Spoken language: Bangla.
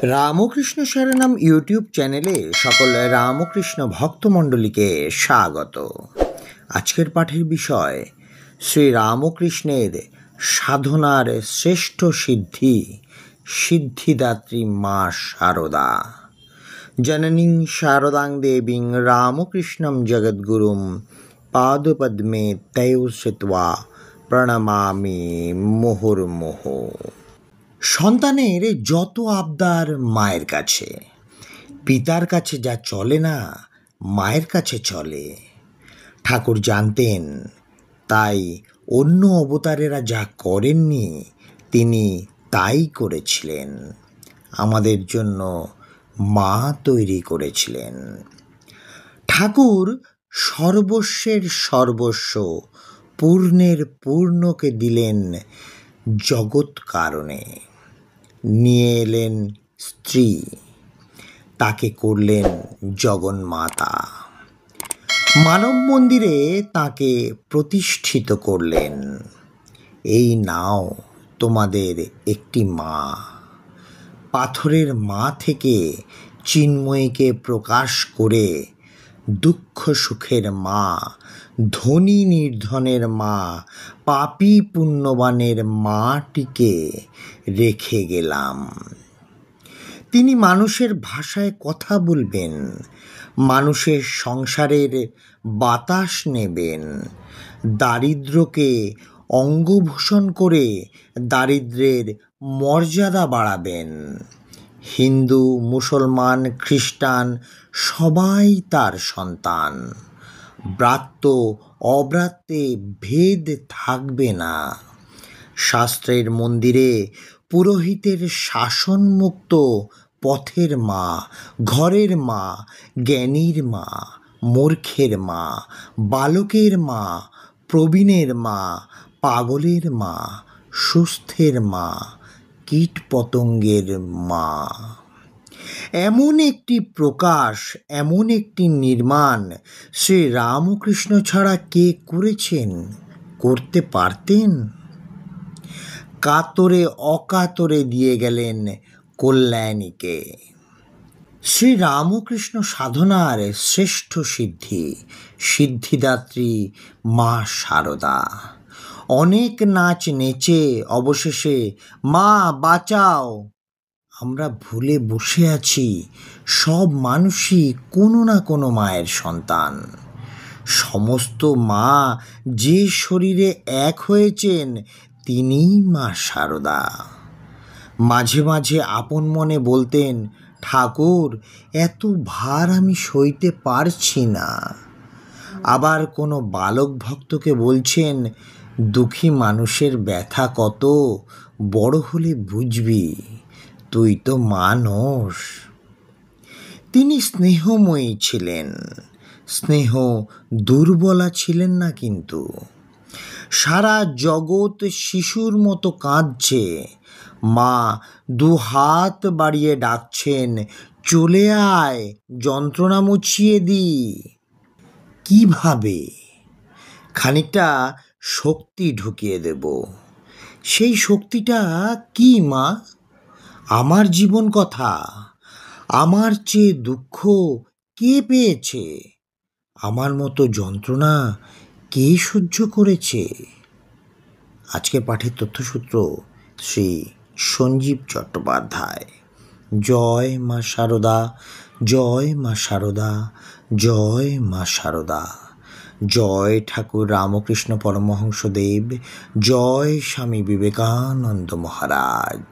রামকৃষ্ণ শরণম ইউটিউব চ্যানেলে সকল রামকৃষ্ণ ভক্তমণ্ডলীকে স্বাগত। আজকের পাঠের বিষয় শ্রী রামকৃষ্ণের সাধনার শ্রেষ্ঠ সিদ্ধি, সিদ্ধিদাত্রী মা শারদা। জননীং শারদাং দেবীং রামকৃষ্ণম জগদ্গুরুম পাদপদ্মে তয়ো শ্রিত্বা প্রণমামি মুহুর্মুহু। সন্তানের যত আবদার মায়ের কাছে, পিতার কাছে যা চলে না মায়ের কাছে চলে। ঠাকুর জানতেন, তাই অন্য অবতারেরা যা করেননি তিনি তাই করেছিলেন। আমাদের জন্য মা তৈরি করেছিলেন। ঠাকুর সর্বস্বের সর্বস্ব, পূর্ণের পূর্ণকে দিলেন জগৎ কারণে। নিয়ে এলেন স্ত্রী, তাকে করলেন জগন্মাতা। মানব মন্দিরে তাকে প্রতিষ্ঠিত করলেন। এই নাও তোমাদের একটি মা। পাথরের মা থেকে চিন্ময়ীকে প্রকাশ করে দুঃখ সুখের মা, ধনী নির্ধনের মা, পাপী পুণ্যবানের মাটিকে রেখে গেলাম। তিনি মানুষের ভাষায় কথা বলবেন, মানুষের সংসারের বাতাস নেবেন, দারিদ্রকে অঙ্গভূষণ করে দারিদ্রের মর্যাদা বাড়াবেন। হিন্দু, মুসলমান, খ্রিস্টান সবাই তার সন্তান। ব্রাত্য অব্রাত্যে ভেদ থাকবে না। শাস্ত্রের মন্দিরে পুরোহিতের শাসনমুক্ত পথের মা, ঘরের মা, জ্ঞানীর মা, মূর্খের মা, বালকের মা, প্রবীণের মা, পাগলের মা, সুস্থের মা, কীট পতঙ্গের মা। এমন একটি প্রকাশ, এমন একটি নির্মাণ শ্রী রামকৃষ্ণ ছাড়া কে করেছেন, করতে পারতেন? কাতরে অকাতরে দিয়ে গেলেন কল্যাণীকে। শ্রী রামকৃষ্ণ সাধনার শ্রেষ্ঠ সিদ্ধি, সিদ্ধিদাত্রী মা শারদা। অনেক নাচ নেচে অবশেষে মা বাঁচাও আমরা ভুলে বসে আছি সব মানুষই কোনো না কোনো মায়ের সন্তান। সমস্ত মা যে শরীরে এক হয়েছেন তিনিই মা শারদা। মাঝে মাঝে আপন মনে বলতেন, ঠাকুর এত ভার আমি সইতে পারছি না। আবার কোনো বালক ভক্তকে বলছেন, দুঃখী মানুষের ব্যথা কত, বড় হলে বুঝবি, তুই তো মানুষ। তিনি স্নেহময়ী ছিলেন, স্নেহ দুর্বলা ছিলেন না। কিন্তু সারা জগৎ শিশুর মতো কাঁদছে, মা দুহাত বাড়িয়ে ডাকছেন, চলে আয় যন্ত্রণা মুছিয়ে দি। কিভাবে? খানিকটা শক্তি ঢুকিয়ে দেব। সেই শক্তিটা কি মা? আমার জীবন কথা, আমার চেয়ে দুঃখ কে পেয়েছে? আমার মতো যন্ত্রণা কে সহ্য করেছে? আজকের পাঠের তথ্যসূত্র শ্রী সঞ্জীব চট্টোপাধ্যায়। জয় মা শারদা, জয় মা শারদা, জয় মা শারদা। জয় ঠাকুর রামকৃষ্ণ পরমহংসদেব, জয় স্বামী বিবেকানন্দ মহারাজ।